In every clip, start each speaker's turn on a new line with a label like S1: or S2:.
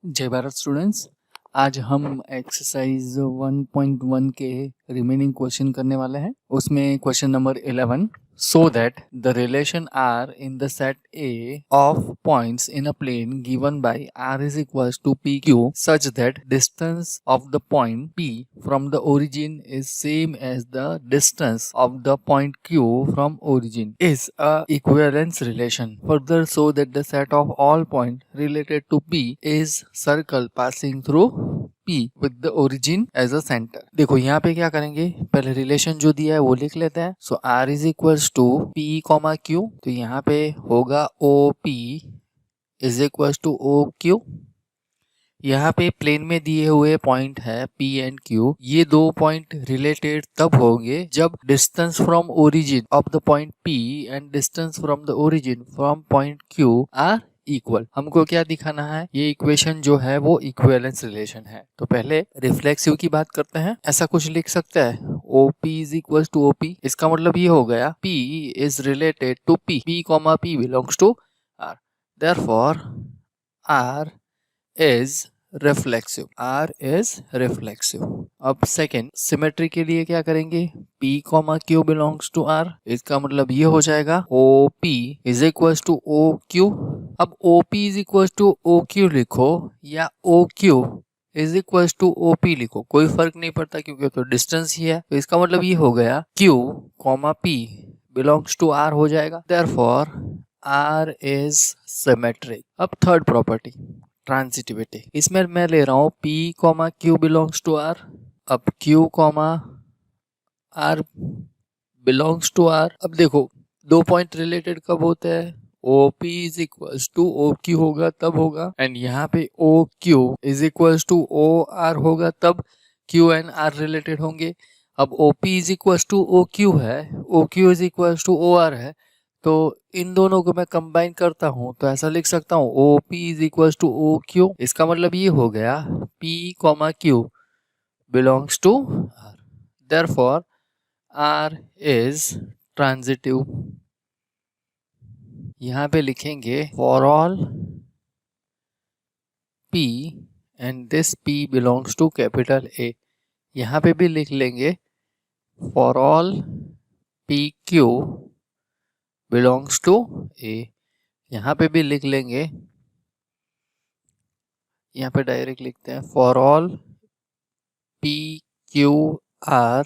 S1: जय भारत स्टूडेंट्स, आज हम एक्सरसाइज 1.1 के रिमेनिंग क्वेश्चन करने वाले हैं। उसमें question number 11, so that the relation R in the set A of points in a plane given by R is equals to PQ such that distance of the point P from the origin is same as the distance of the point Q from origin is a equivalence relation. Further, so that the set of all points related to P is circle passing through P with the origin as a center। देखो यहाँ पे क्या करेंगे, पहले relation जो दिया है वो लिख लेते हैं। So R is equals to P comma Q, तो यहाँ पे होगा OP is equals to OQ। यहाँ पे प्लेन में दिए हुए पॉइंट है P एंड Q। ये दो पॉइंट रिलेटेड तब होंगे जब distance from origin of the point P and distance from the origin from point Q are equal. हमको क्या दिखाना है, ये इक्वेशन जो है वो इक्विवेलेंस रिलेशन है। तो पहले रिफ्लेक्सिव की बात करते हैं। ऐसा कुछ लिख सकते हैं, OP is equal to OP। इसका मतलब ये हो गया P is related to P, P comma P belongs to R, therefore R is reflexive, R is reflexive. अब सेकेंड सिमेट्री के लिए क्या करेंगे, P comma Q belongs to R। इसका मतलब ये हो जाएगा OP is equal to OQ। अब OP is equal to OQ लिखो या OQ is equal to OP लिखो, कोई फर्क नहीं पड़ता क्योंकि तो डिस्टेंस ही है। तो इसका मतलब ये हो गया Q comma P belongs to R हो जाएगा, देयरफॉर R इज सिमेट्रिक। अब थर्ड प्रॉपर्टी ट्रांजिटिविटी, इसमें मैं ले रहा हूँ P comma Q belongs to R। अब Q comma R belongs to R। अब देखो दो पॉइंट रिलेटेड कब होते हैं, OP is equal to OQ होगा तब होगा, एंड यहाँ पे OQ is equal to OR होगा तब Q एंड R रिलेटेड होंगे। अब OP is equal to OQ है, OQ is equal to OR है, तो इन दोनों को मैं कंबाइन करता हूँ तो ऐसा लिख सकता हूँ OP is equal to OQ। इसका मतलब ये हो गया P comma Q belongs to R, therefore R is transitive. यहाँ पे लिखेंगे for all P and this P belongs to capital A। यहाँ पे भी लिख लेंगे for all PQ belongs to A। यहाँ पे भी लिख लेंगे, यहाँ पे डायरेक्ट लिखते हैं for all PQR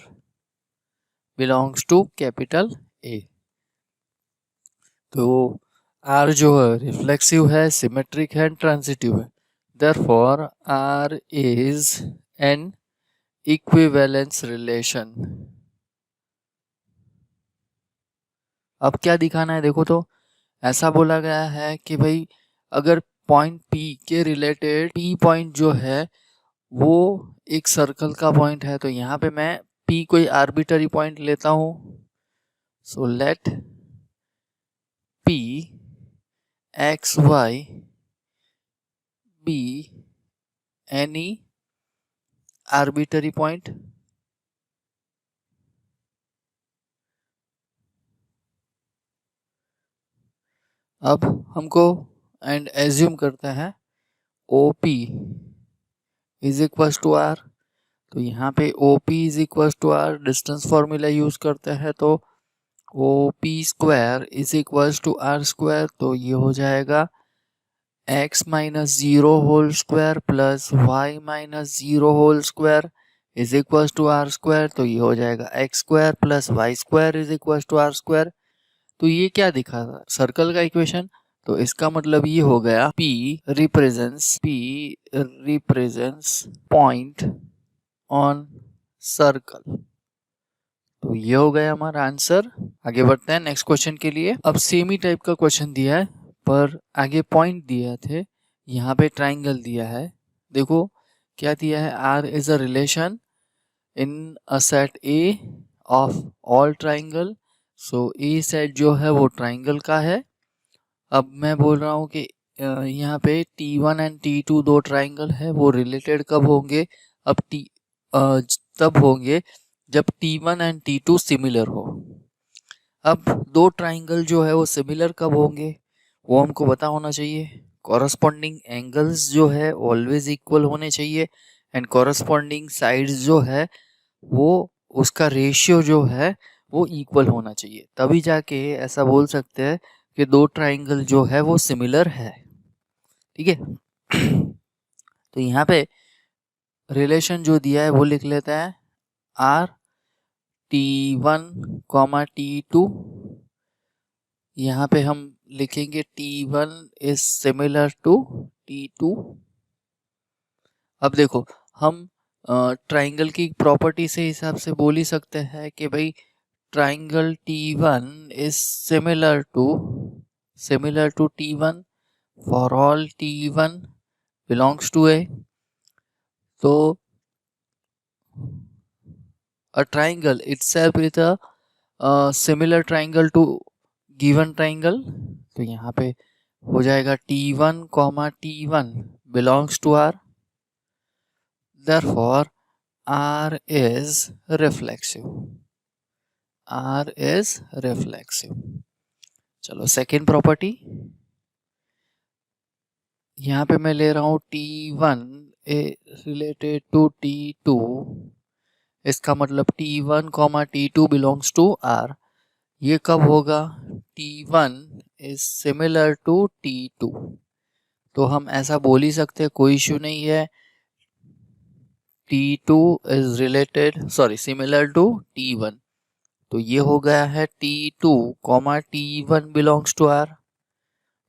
S1: belongs to capital A। तो R जो है रिफ्लेक्सिव है, सिमेट्रिक है, ट्रांजिटिव है, therefore R is an equivalence relation. अब क्या दिखाना है, देखो तो ऐसा बोला गया है कि भाई अगर पॉइंट P के रिलेटेड P पॉइंट जो है वो एक सर्कल का पॉइंट है, तो यहाँ पे मैं P कोई आर्बिटरी पॉइंट लेता हूँ। So let P XY be any arbitrary point। अब हमको एंड एज्यूम करते हैं OP is equal to R, तो यहाँ पे OP is equal to R distance formula use करते हैं, तो OP square is equal to R square, तो ये हो जाएगा x minus 0 whole square plus y minus 0 whole square is equal to R square, तो ये हो जाएगा x square plus y square is equal to R square. तो ये क्या दिखा था, सर्कल का इक्वेशन। तो इसका मतलब ये हो गया P represents point on circle. तो ये हो गया हमारा आंसर। आगे बढ़ते हैं नेक्स्ट क्वेश्चन के लिए। अब सेम ही टाइप का क्वेश्चन दिया है पर आगे पॉइंट दिए थे, यहाँ पे ट्राइंगल दिया है। देखो क्या दिया है, R is a relation in a set A of all triangle. So A set जो है वो ट्राइंगल का है। अब मैं बोल रहा हूँ कि यहाँ पे T1 एंड T2 दो ट्राइंगल है, वो रिलेटेड कब होंगे, अब तब होंगे जब T1 एंड T2 सिमिलर हो। अब दो ट्राइंगल जो है वो सिमिलर कब होंगे वो हमको पता होना चाहिए। कॉरस्पॉन्डिंग एंगल्स जो है ऑलवेज इक्वल होने चाहिए एंड कॉरस्पॉन्डिंग साइड्स जो है वो उसका रेशियो जो है वो इक्वल होना चाहिए, तभी जाके ऐसा बोल सकते हैं कि दो ट्राइंगल जो है वो सिमिलर है। ठीक है। तो यहाँ पे रिलेशन जो दिया है वो लिख लेते हैं आर T1 कॉमा T2। यहाँ पे हम लिखेंगे T1 is similar to T2। अब देखो हम ट्राइंगल की प्रॉपर्टी से हिसाब से बोल ही सकते हैं कि भाई triangle T1 is similar to T1 for all T1 belongs to A। तो a triangle itself is a similar triangle to given triangle। तो यहाँ पे हो जाएगा T1 comma T1 belongs to R, therefore R is reflexive। R is reflexive। चलो second property, यहाँ पे मैं ले रहा हूँ T1 रिलेटेड टू T2, इसका मतलब T1 comma T2 belongs to R। ये कब होगा? T1 is similar to T2। तो हम ऐसा बोल ही सकते हैं, कोई इशू नहीं है। T2 is similar to T1। तो ये हो गया है T2 comma T1 belongs to R।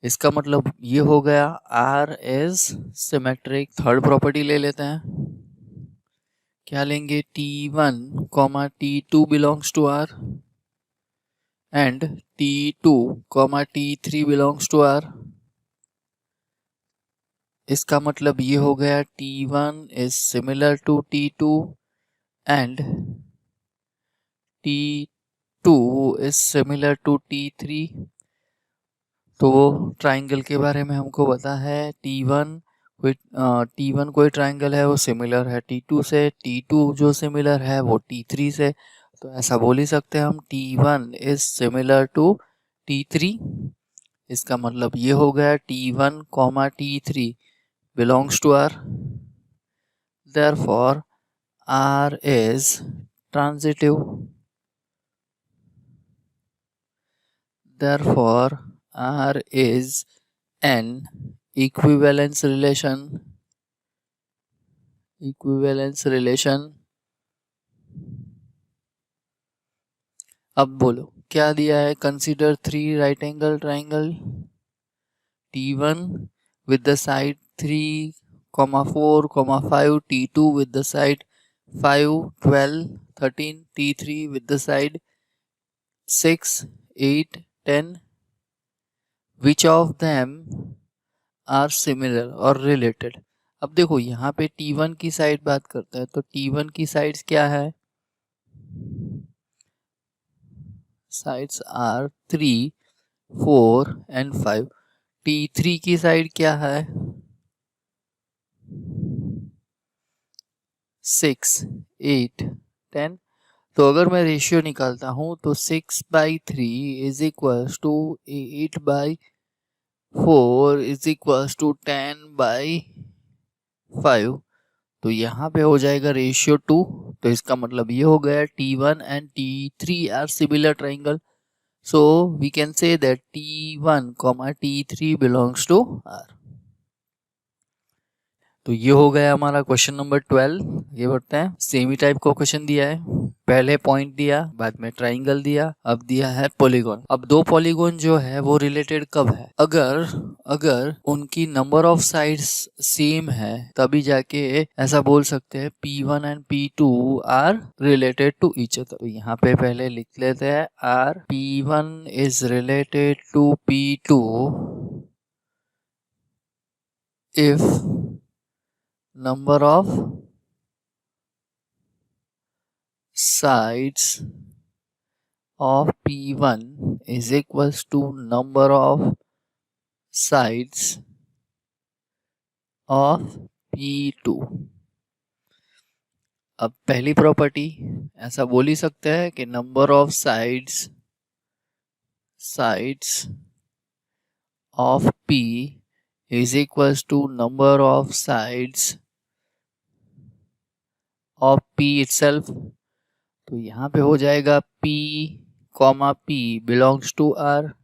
S1: इसका मतलब ये हो गया R is symmetric. Third property ले लेते हैं, क्या लेंगे? T1 comma T2 belongs to R and T2 comma T3 belongs to R। इसका मतलब ये हो गया T1 is similar to T2 and T2 is similar to T3। तो ट्राइंगल के बारे में हमको पता है T1 कोई ट्राइंगल है वो सिमिलर है T2 से, T2 जो सिमिलर है वो T3 से। तो ऐसा बोल ही सकते हैं हम T1 is similar to T3। इसका मतलब ये हो गया T1 comma T3 belongs to R, therefore R is transitive। therefore R is an equivalence relation। अब बोलो क्या दिया है? Consider 3 right angle triangle T1 with the side 3, 4, 5, T2 with the side 5, 12, 13, T3 with the side 6, 8, 10। Which of them are similar or related? अब देखो यहाँ पे T1 की साइड बात करते हैं, तो T1 की साइड्स क्या है? Sides are 3, 4 and 5। T3 की साइड क्या है? 6, 8, 10। तो अगर मैं रेशियो निकालता हूँ तो 6/3 is equals to 8/4 is equals to 10/5। तो यहाँ पे हो जाएगा रेशियो 2। तो इसका मतलब ये हो गया T1 and T3 are similar triangle. So we can say that T1 comma T3 belongs to R। तो ये हो गया हमारा क्वेश्चन नंबर 12। ये बढ़ते हैं, सेम ही टाइप का क्वेश्चन दिया है, पहले पॉइंट दिया, बाद में ट्राइंगल दिया, अब दिया है पॉलीगॉन। अब दो पॉलीगॉन जो है वो रिलेटेड कब है? अगर उनकी नंबर ऑफ साइड्स सेम है तभी जाके ऐसा बोल सकते हैं P1 and P2 are related to each other. तो यहाँ पे पहले लिख लेते हैं R P1 is related to P2 if number of sides of P1 is equals to number of sides of P2। अब पहली प्रॉपर्टी ऐसा बोल ही सकते हैं कि number of sides of P is equals to number of sides of P itself. तो यहाँ पे हो जाएगा P, P belongs to R.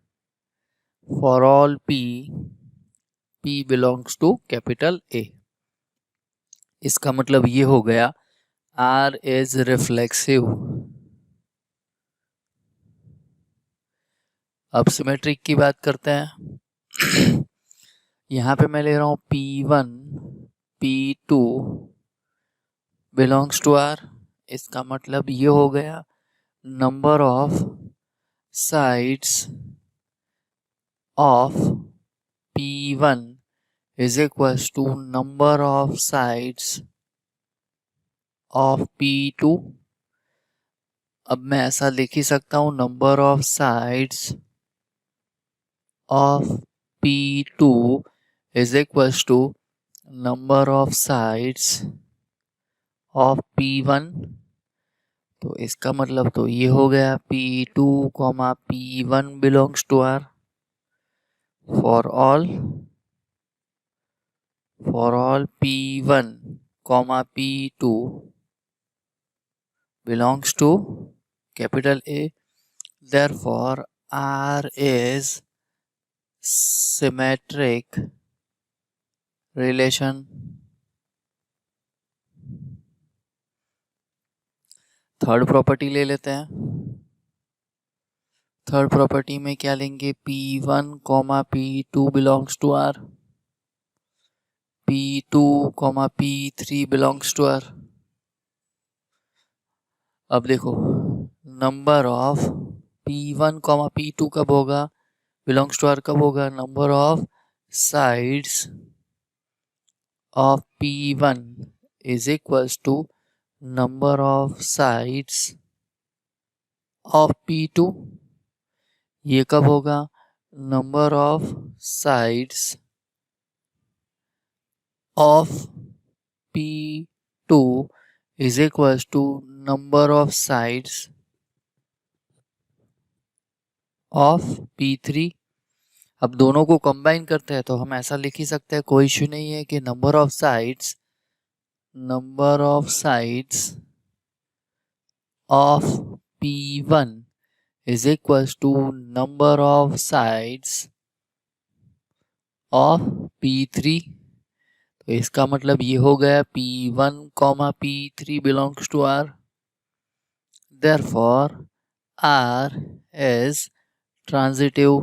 S1: For all P belongs to capital A. इसका मतलब ये हो गया R is reflexive. अब सिमेट्रिक की बात करते हैं. यहाँ पे मैं ले रहा हूँ P1, P2 belongs to R. इसका मतलब ये हो गया number of sides of P1 is equals to number of sides of P2. अब मैं ऐसा लिख ही सकता हूँ number of sides of P2 is equals to number of sides of P1. तो इसका मतलब तो ये हो गया P2, P1 belongs to R. For all P1, P2 belongs to capital A. Therefore, R is symmetric relation. Third property ले लेते हैं. थर्ड प्रॉपर्टी में क्या लेंगे? P1, P2 belongs to R. P2, P3 belongs to R. अब देखो number of P1, P2 कब होगा? belongs to R कब होगा? Number of sides of P1 is equals to number of sides of P2. ये कब होगा? number of sides of P2 is equals to number of sides of P3. अब दोनों को कंबाइन करते हैं तो हम ऐसा लिख ही सकते हैं, कोई इश्यू नहीं है, कि number of sides of P1 is equals to number of sides of P3. तो इसका मतलब ये हो गया P1, P3 belongs to R. Therefore, R is transitive.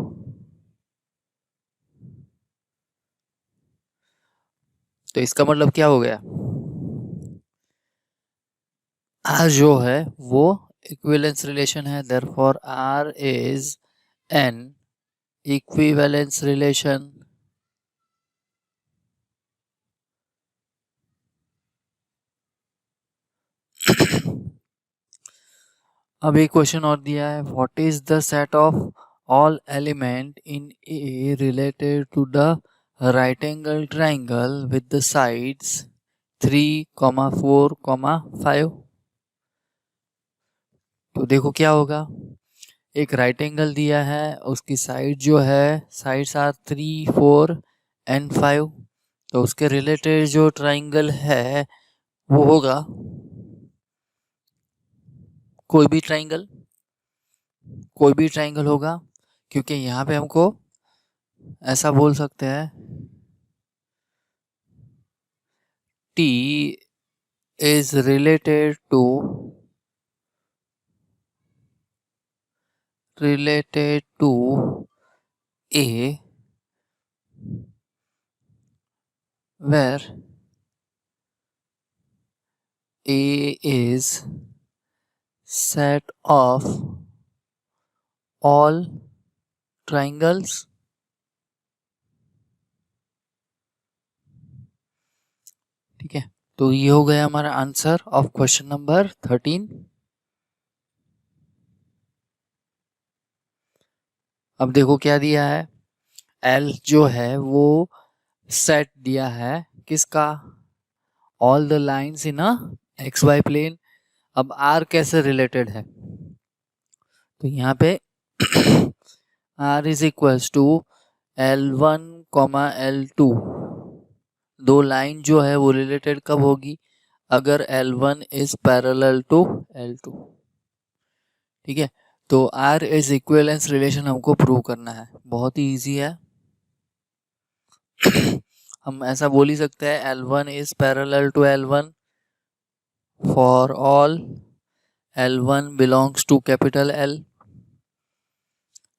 S1: तो इसका मतलब क्या हो गया? R जो है वो इक्विवेलेंस रिलेशन है. Therefore, R is an equivalence relation. अब एक क्वेश्चन और दिया है. What is the set of all element in A related to the right angle triangle with the sides 3, 4, 5. तो देखो क्या होगा. एक राइट एंगल दिया है, उसकी साइड जो है, साइड्स आर 3, 4 एंड 5. तो उसके रिलेटेड जो ट्राइंगल है वो होगा कोई भी ट्राइंगल होगा, क्योंकि यहाँ पे हमको ऐसा बोल सकते हैं T is related to A where A is set of all triangles. ठीक है, तो ये हो गया हमारा आंसर ऑफ क्वेश्चन नंबर 13. अब देखो क्या दिया है. L जो है वो सेट दिया है किसका? All the lines in a XY plane. अब R कैसे रिलेटेड है? तो यहाँ पे R is equals to L1, comma L2, दो लाइन जो है वो रिलेटेड कब होगी? अगर L1 is parallel to L2। ठीक है, तो R इज इक्विवेलेंस रिलेशन हमको प्रूव करना है, बहुत ही इजी है। हम ऐसा बोल ही सकते हैं L1 is parallel to L1 for all L1 belongs to capital L।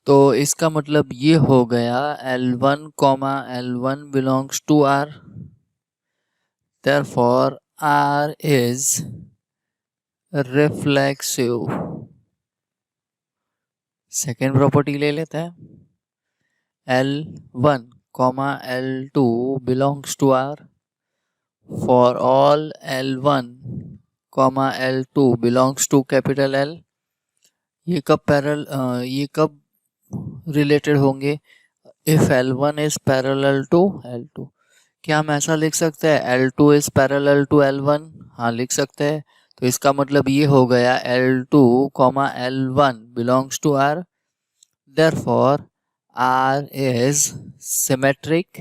S1: तो इसका मतलब ये हो गया L1 comma L1 belongs to R, therefore R is reflexive. Second property ले लेते हैं, L1 comma L2 belongs to R for all L1 comma L2 belongs to capital L। ये कब रिलेटेड होंगे? If L1 is parallel to L2। क्या हम ऐसा लिख सकते हैं L2 is parallel to L1? हाँ, लिख सकते हैं। तो इसका मतलब ये हो गया L2 comma L1 belongs to R, therefore R is symmetric.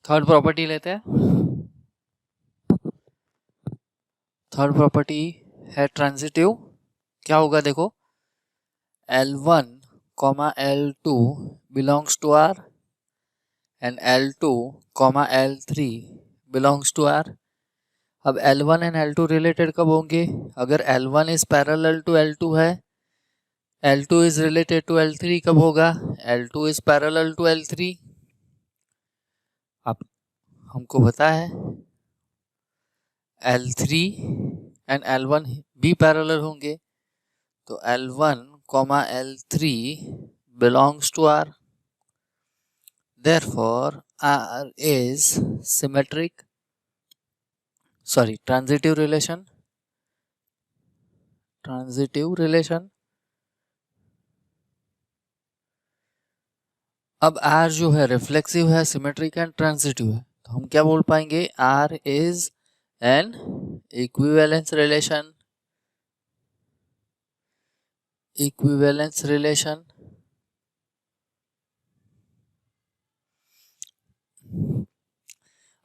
S1: Third property लेते हैं। थर्ड प्रॉपर्टी है ट्रांजिटिव। क्या होगा देखो, L1 comma L2 belongs to R and L2 comma L3 belongs to R। अब L1 एंड L2 रिलेटेड कब होंगे? अगर L1 is parallel to L2 है, L2 is related to L3 कब होगा? L2 is parallel to L3। अब हमको पता है L3 एंड L1 भी पैरेलल होंगे, तो L1 comma L3 belongs to R, therefore R is symmetric, transitive relation। अब R जो है रिफ्लेक्सिव है, सिमेट्रिक एंड ट्रांजिटिव है, तो हम क्या बोल पाएंगे? R is an equivalence relation.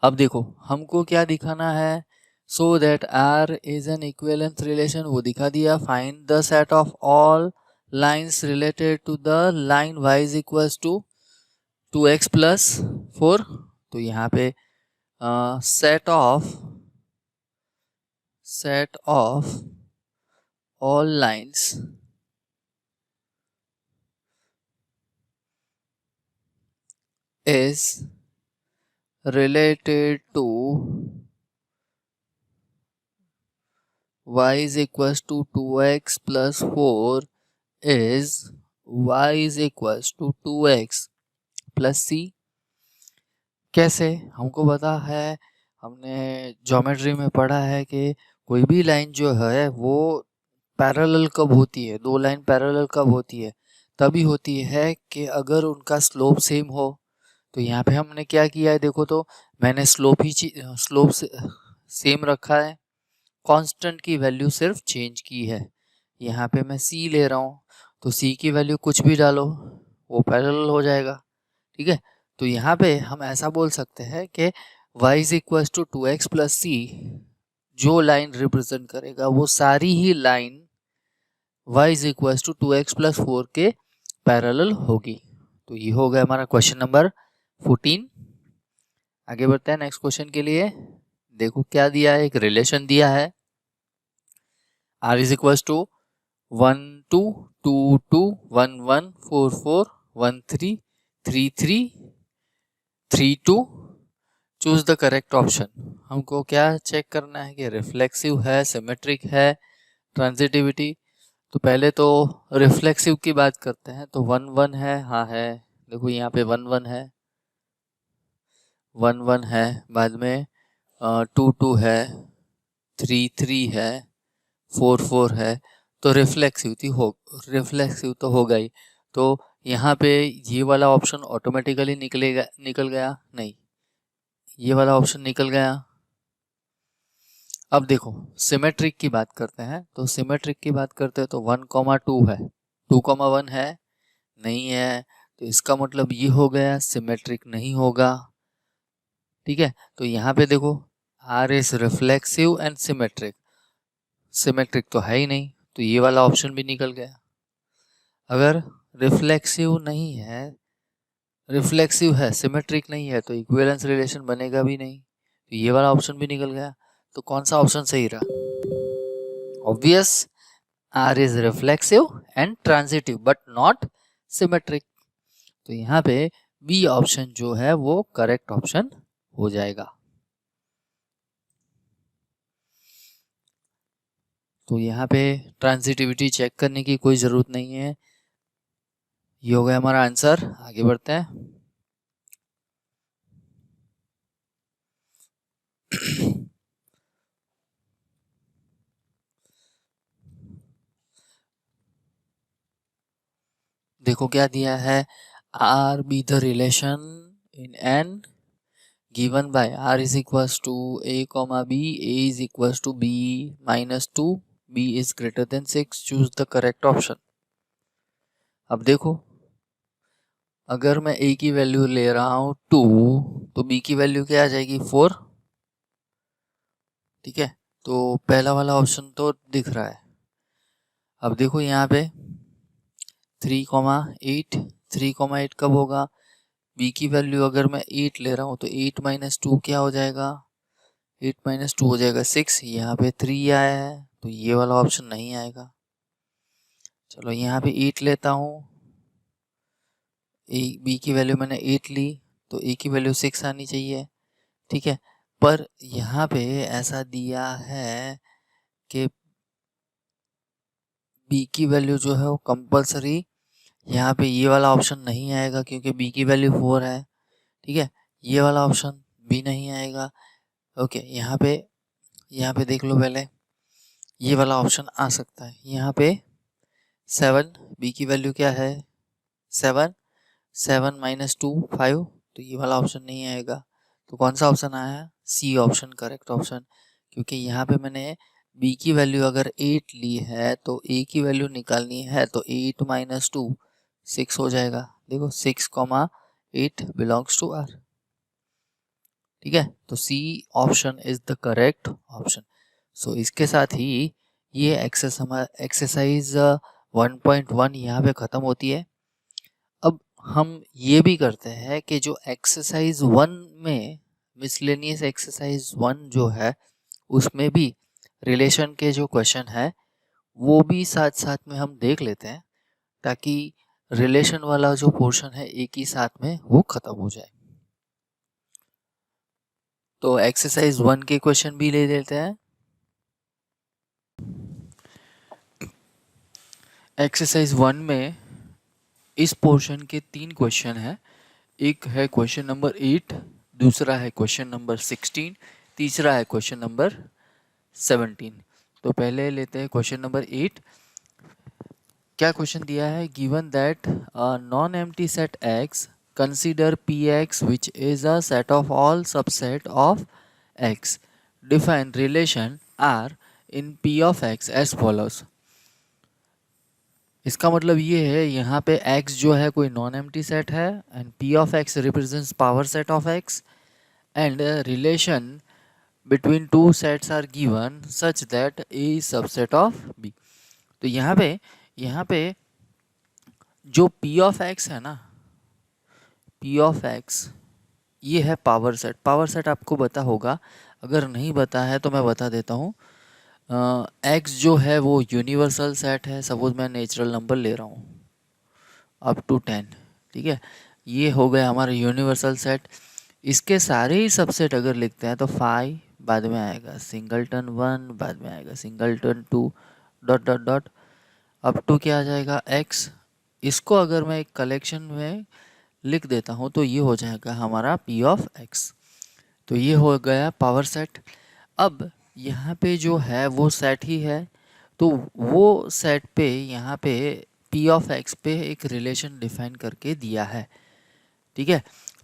S1: अब देखो हमको क्या दिखाना है, so that R is an equivalence relation, वो दिखा दिया। Find the set of all lines related to the line y is equals to 2x plus 4। तो यहाँ पे set of all lines is related to y is equals to 2x plus 4 is y is equals to 2x plus c। कैसे? हमको पता है, हमने geometry में पढ़ा है कि कोई भी लाइन जो है वो पैरेलल कब होती है? दो लाइन पैरेलल कब होती है? तभी होती है कि अगर उनका स्लोप सेम हो। तो यहाँ पे हमने क्या किया है देखो, तो मैंने स्लोप सेम रखा है, कांस्टेंट की वैल्यू सिर्फ चेंज की है। यहाँ पे मैं c ले रहा हूँ, तो c की वैल्यू कुछ भी डालो वो पैरेलल हो जाएगा। ठीक है, तो यहाँ पे हम ऐसा बोल सकते हैं कि y is equal to 2x plus c जो लाइन रिप्रेजेंट करेगा वो सारी ही line y is equal to 2x plus 4 के पैरेलल होगी। तो ये हो गया हमारा क्वेश्चन नंबर 14। आगे बढ़ते हैं नेक्स्ट क्वेश्चन के लिए। देखो क्या दिया है, एक रिलेशन दिया है, R is equal to 1 2 2 2 1 1 4 4 1 3 3 3 3 2। Choose the correct option. हमको क्या चेक करना है कि रिफ्लेक्सिव है, सिमेट्रिक है, ट्रांजिटिविटी। तो पहले तो रिफ्लेक्सिव की बात करते हैं, तो 1 1 है, हाँ है, देखो यहाँ पे 1 1 है, 1 1 है, बाद में 2 2 है, 3 3 है, 4 4 है, तो रिफ्लेक्सिव तो होगा ही। तो यहाँ पे ये वाला ऑप्शन ऑटोमेटिकली निकल गया नहीं, ये वाला ऑप्शन निकल गया। अब देखो सिमेट्रिक की बात करते हैं, तो सिमेट्रिक की बात करते हैं तो 1,2 है, 2,1 है नहीं है, तो इसका मतलब ये हो गया सिमेट्रिक नहीं होगा। ठीक है, तो यहाँ पे देखो R is reflexive and symmetric, symmetric तो है ही नहीं, तो ये वाला ऑप्शन भी निकल गया। अगर रिफ्लेक्सिव नहीं है, रिफ्लेक्सिव है सिमेट्रिक नहीं है, तो इक्विवेलेंस रिलेशन बनेगा भी नहीं, तो ये वाला ऑप्शन भी निकल गया। तो कौन सा ऑप्शन सही रहा? Obvious, R is reflexive and transitive but not symmetric, तो यहाँ पे बी ऑप्शन जो है वो करेक्ट ऑप्शन हो जाएगा। तो यहाँ पे ट्रांजिटिविटी चेक करने की कोई ज़रूरत नहीं है। ये हो गया हमारा आंसर, आगे बढ़ते हैं। देखो क्या दिया है, R be the relation in an given by r is equals to a comma b, a is equals to b minus 2, b is greater than 6, choose the correct option। अब देखो अगर मैं a की वैल्यू ले रहा हूँ 2, तो b की वैल्यू क्या आ जाएगी 4। ठीक है, तो पहला वाला ऑप्शन तो दिख रहा है। अब देखो यहाँ पे 3,8, 3,8 कब होगा, b की वैल्यू अगर मैं 8 ले रहा हूँ तो 8 माइनस 2 क्या हो जाएगा, 8 माइनस 2 हो जाएगा 6, यहाँ पे 3 आया है, तो ये वाला ऑप्शन नहीं आएगा। चलो यहाँ पे 8 लेता हूँ, बी की वैल्यू मैंने 8 ली, तो ए की वैल्यू 6 आनी चाहिए। ठीक है, पर यहाँ पे ऐसा दिया है कि बी की वैल्यू जो है वो कंपलसरी, यहाँ पे ये वाला ऑप्शन नहीं आएगा क्योंकि बी की वैल्यू 4 है। ठीक है, ये वाला ऑप्शन भी नहीं आएगा। ओके, यहाँ पे देख लो पहले, ये वाला ऑप्शन आ सकता है। यहाँ पे 7, बी की वैल्यू क्या है 7, 7 माइनस 2 5, तो ये वाला ऑप्शन नहीं आएगा। तो कौन सा ऑप्शन आया, सी ऑप्शन करेक्ट ऑप्शन, क्योंकि यहाँ पे मैंने b की वैल्यू अगर 8 ली है तो a की वैल्यू निकालनी है, तो 8 माइनस 2 6 हो जाएगा। देखो 6,8 बिलोंग्स टू r। ठीक है, तो C option is the correct option. So इसके साथ ही ये एक्सरसाइज 1.1 यहाँ पे ख़त्म होती है। अब हम ये भी करते हैं कि जो एक्सरसाइज 1 में मिसलेनियस एक्सरसाइज 1 जो है उसमें भी रिलेशन के जो क्वेश्चन है वो भी साथ साथ में हम देख लेते हैं, ताकि रिलेशन वाला जो पोर्शन है एक ही साथ में वो ख़त्म हो जाए। तो एक्सरसाइज 1 के क्वेश्चन भी ले लेते हैं। एक्सरसाइज 1 में इस पोर्शन के 3 क्वेश्चन हैं। एक है क्वेश्चन नंबर 8, दूसरा है क्वेश्चन नंबर 16, तीसरा है क्वेश्चन नंबर 17। तो पहले लेते हैं क्वेश्चन नंबर 8। क्या क्वेश्चन दिया है, given that non empty set X, consider P X which is a set of all subset of X, define relation R in P of X as follows. इसका मतलब ये है यहाँ पे x जो है कोई नॉन एम्प्टी सेट है and p of x represents power set of x and relation between two sets are given such that a is subset of b। तो यहाँ पे जो p ऑफ x है ना, p ऑफ x ये है power set. Power set आपको पता होगा, अगर नहीं पता है तो मैं बता देता हूँ। एक्स जो है वो यूनिवर्सल सेट है। सपोज मैं नेचुरल नंबर ले रहा हूँ अप टू 10। ठीक है, ये हो गया हमारा यूनिवर्सल सेट। इसके सारे ही सबसेट अगर लिखते हैं तो 5 बाद में आएगा, सिंगलटन 1 बाद में आएगा, singleton 2 dot dot dot up to क्या आ जाएगा एक्स। इसको अगर मैं एक कलेक्शन में लिख देता हूँ तो ये हो जाएगा हमारा पी ऑफ एक्स। तो ये हो गया पावर सेट। अब यहाँ पे जो है वो सेट ही है, तो वो सेट पे यहाँ पे पी ऑफ एक्स पे एक रिलेशन डिफाइन करके दिया है। ठीक है,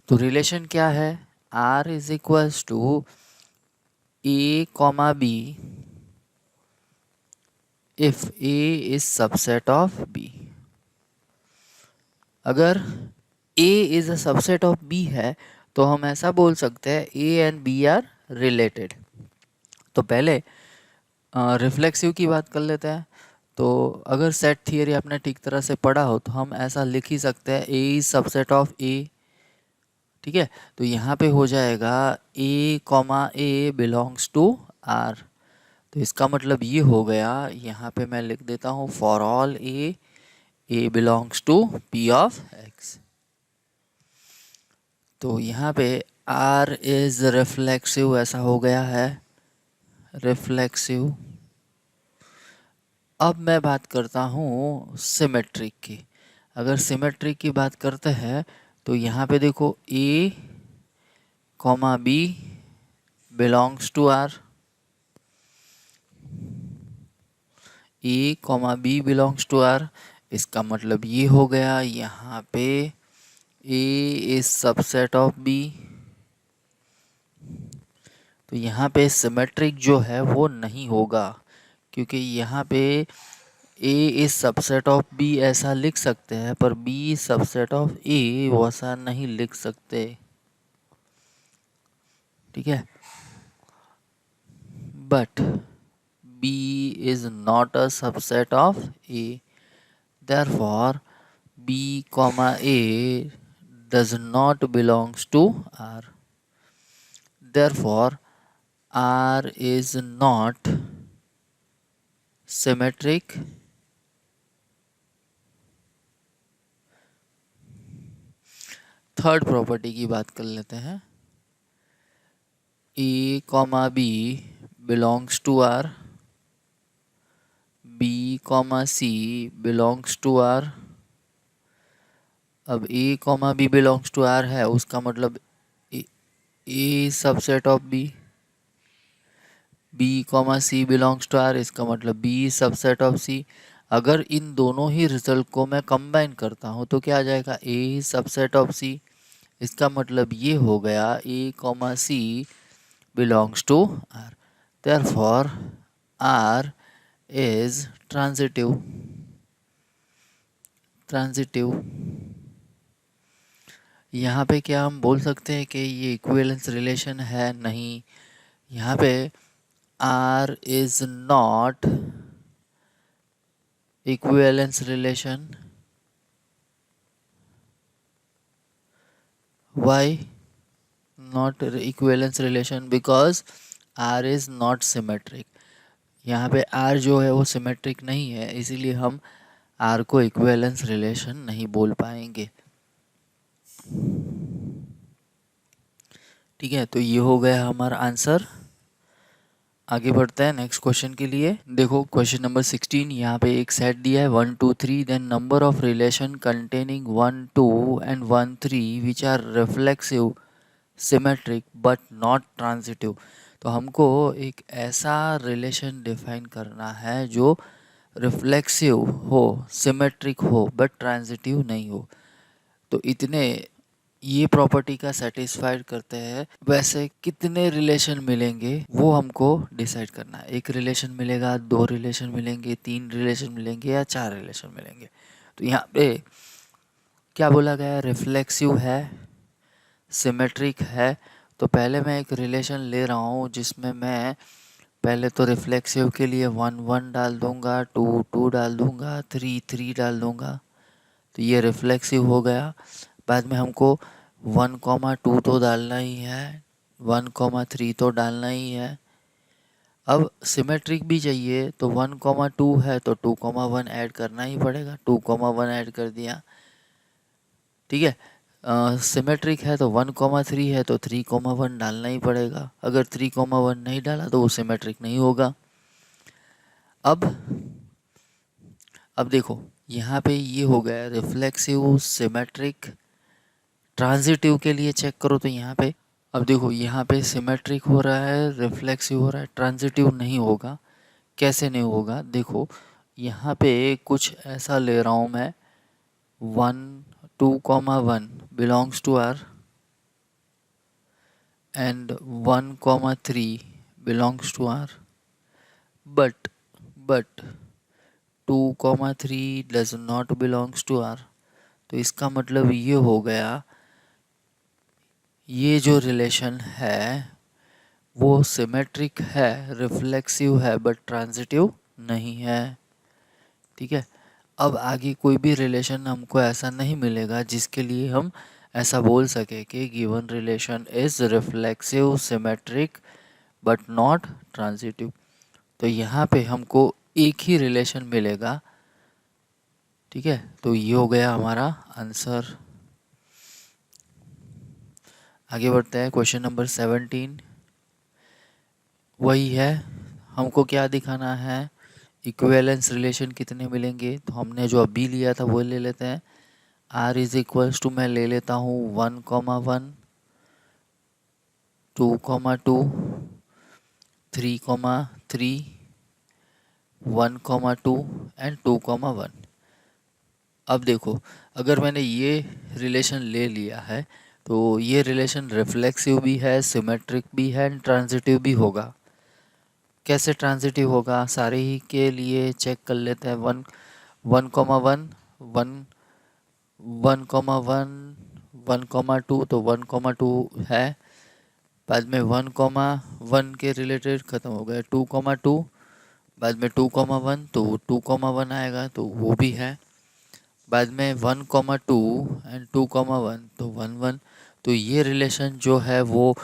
S1: तो रिलेशन क्या है, R is equals to A comma B if A is subset of B। अगर A is a subset of B है तो हम ऐसा बोल सकते हैं A and B are related। तो पहले रिफ्लेक्सिव की बात कर लेते हैं। तो अगर सेट थियरी आपने ठीक तरह से पढ़ा हो तो हम ऐसा लिख ही सकते हैं A is subset of A। ठीक है, तो यहाँ पे हो जाएगा A comma A belongs to R। तो इसका मतलब ये हो गया, यहाँ पे मैं लिख देता हूँ for all A belongs to P of X। तो यहाँ पे R इज रिफ्लेक्सिव ऐसा हो गया है, रिफ्लेक्सिव। अब मैं बात करता हूँ सिमेट्रिक की। अगर सिमेट्रिक की बात करते हैं तो यहाँ पे देखो A comma B belongs to R। A comma B belongs to R, इसका मतलब ये हो गया यहाँ पे A is subset of B। तो यहाँ पे सिमेट्रिक जो है वो नहीं होगा, क्योंकि यहाँ पे A is subset of B ऐसा लिख सकते हैं, पर B सबसेट ऑफ A वैसा नहीं लिख सकते। ठीक है, but B is not a subset of A, therefore B comma A does not belongs to R, therefore R is not symmetric third property की बात कर लेते हैं। A comma B belongs to R, B comma C belongs to R। अब A comma B belongs to R है, उसका मतलब A subset of B। B comma C belongs to R, इसका मतलब B सबसेट ऑफ C। अगर इन दोनों ही result को मैं कंबाइन करता हूँ तो क्या आ जाएगा, A सबसेट ऑफ C। इसका मतलब ये हो गया A comma C belongs to R, therefore R is transitive। यहाँ पे क्या हम बोल सकते हैं कि ये इक्विवेलेंस रिलेशन है? नहीं, यहाँ पे R is not equivalence relation। Why not equivalence relation? Because R is not symmetric। यहाँ पे R जो है वो सिमेट्रिक नहीं है, इसीलिए हम R को इक्विवेलेंस रिलेशन नहीं बोल पाएंगे। ठीक है, तो ये हो गया हमारा आंसर। आगे बढ़ते हैं नेक्स्ट क्वेश्चन के लिए। देखो क्वेश्चन नंबर 16, यहाँ पे एक सेट दिया है 1 2 3, then number of relation containing 1 2 and 1 3 which are reflexive symmetric but not transitive. तो हमको एक ऐसा रिलेशन डिफाइन करना है जो रिफ्लेक्सिव हो, सिमेट्रिक हो, बट ट्रांजिटिव नहीं हो। तो इतने ये प्रॉपर्टी का सेटिस्फाइड करते हैं। वैसे कितने रिलेशन मिलेंगे वो हमको डिसाइड करना है। एक रिलेशन मिलेगा, दो रिलेशन मिलेंगे, तीन रिलेशन मिलेंगे या चार रिलेशन मिलेंगे। तो यहाँ पे क्या बोला गया, रिफ्लेक्सिव है, सिमेट्रिक है। तो पहले मैं एक रिलेशन ले रहा हूँ जिसमें मैं पहले तो रिफ्लेक्सिव के लिए 1 1 डाल दूंगा, 2 2 डाल दूंगा, 3 3 डाल दूंगा। तो ये रिफ्लेक्सिव हो गया। बाद में हमको 1 2 तो डालना ही है, 1 3 तो डालना ही है। अब सिमेट्रिक भी चाहिए तो 1 2 है तो 2 1 ऐड करना ही पड़ेगा, 2 1 ऐड कर दिया। ठीक है, सिमेट्रिक है तो 1 3 है तो 3 1 डालना ही पड़ेगा। अगर 3 1 नहीं डाला तो वो सिमेट्रिक नहीं होगा। अब देखो यहाँ पे ये हो गया रिफ्लेक्सिव, सिमेट्रिक, ट्रांजिटिव के लिए चेक करो तो यहाँ पे अब देखो यहाँ पे सिमेट्रिक हो रहा है, रिफ्लेक्सिव हो रहा है, ट्रांजिटिव नहीं होगा। कैसे नहीं होगा, देखो यहाँ पे कुछ ऐसा ले रहा हूँ मैं 1 2 1 belongs to R and 1 3 belongs to R, but 2,3 does not belongs to R. तो इसका मतलब ये हो गया, ये जो रिलेशन है वो सिमेट्रिक है, रिफ्लेक्सिव है, बट ट्रांजिटिव नहीं है। ठीक है, अब आगे कोई भी रिलेशन हमको ऐसा नहीं मिलेगा जिसके लिए हम ऐसा बोल सके कि given relation is reflexive, symmetric, but not transitive. तो यहाँ पे हमको एक ही रिलेशन मिलेगा। ठीक है, तो ये हो गया हमारा आंसर। आगे बढ़ते हैं, क्वेश्चन नंबर 17। वही है, हमको क्या दिखाना है, इक्विवेलेंस रिलेशन कितने मिलेंगे। तो हमने जो अभी लिया था वो ले लेते हैं। आर इज इक्वल्स टू, मैं ले लेता हूँ 1,1, 2,2, 3,3, 1,2 एंड 2,1। अब देखो, अगर मैंने ये रिलेशन ले लिया है तो ये रिलेशन रिफ्लेक्सिव भी है, सिमेट्रिक भी है एंड ट्रांजिटिव भी होगा। कैसे ट्रांजिटिव होगा, सारे ही के लिए चेक कर लेते हैं। 1,1, 1,1, 1,2, तो 1,2 है। बाद में 1,1 के रिलेटेड ख़त्म हो गया, 2,2, बाद में 2,1, तो 2,1 आएगा, तो वो भी है। बाद में 1,2 एंड 2,1, तो 1,1। तो ये रिलेशन जो है वो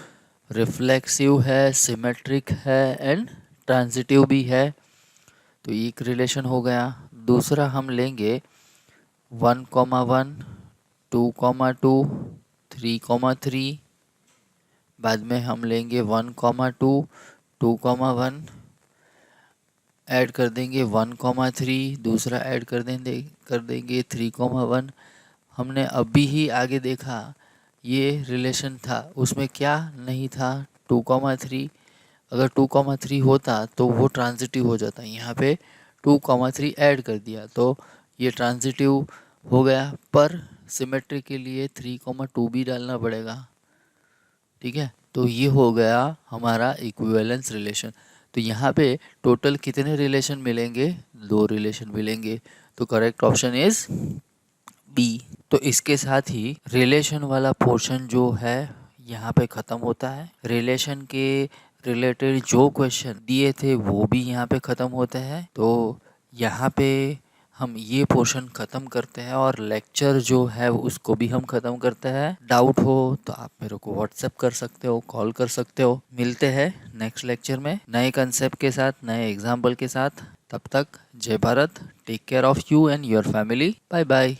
S1: रिफ्लेक्सिव है, सिमेट्रिक है एंड ट्रांजिटिव भी है। तो एक रिलेशन हो गया। दूसरा हम लेंगे 1,1, 2,2, 3,3। बाद में हम लेंगे 1,2, 2,1, ऐड कर देंगे 1,3, दूसरा ऐड कर देंगे 3,1। हमने अभी ही आगे देखा ये रिलेशन था, उसमें क्या नहीं था, 2,3। अगर 2,3 होता तो वो ट्रांजिटिव हो जाता। यहाँ पे 2,3 ऐड कर दिया तो ये ट्रांजिटिव हो गया, पर सिमेट्री के लिए 3,2 भी डालना पड़ेगा। ठीक है, तो ये हो गया हमारा इक्विवेलेंस रिलेशन। तो यहाँ पे टोटल कितने रिलेशन मिलेंगे, 2 रिलेशन मिलेंगे। तो करेक्ट ऑप्शन इज बी। तो इसके साथ ही रिलेशन वाला पोर्शन जो है यहाँ पे ख़त्म होता है। रिलेशन के रिलेटेड जो क्वेश्चन दिए थे वो भी यहाँ पे ख़त्म होते हैं। तो यहाँ पे हम ये पोर्शन ख़त्म करते हैं और लेक्चर जो है उसको भी हम ख़त्म करते हैं। डाउट हो तो आप मेरे को व्हाट्सएप कर सकते हो, कॉल कर सकते हो। मिलते हैं नेक्स्ट लेक्चर में नए कंसेप्ट के साथ, नए एग्जाम्पल के साथ। तब तक जय भारत, take care of you and your family, bye bye.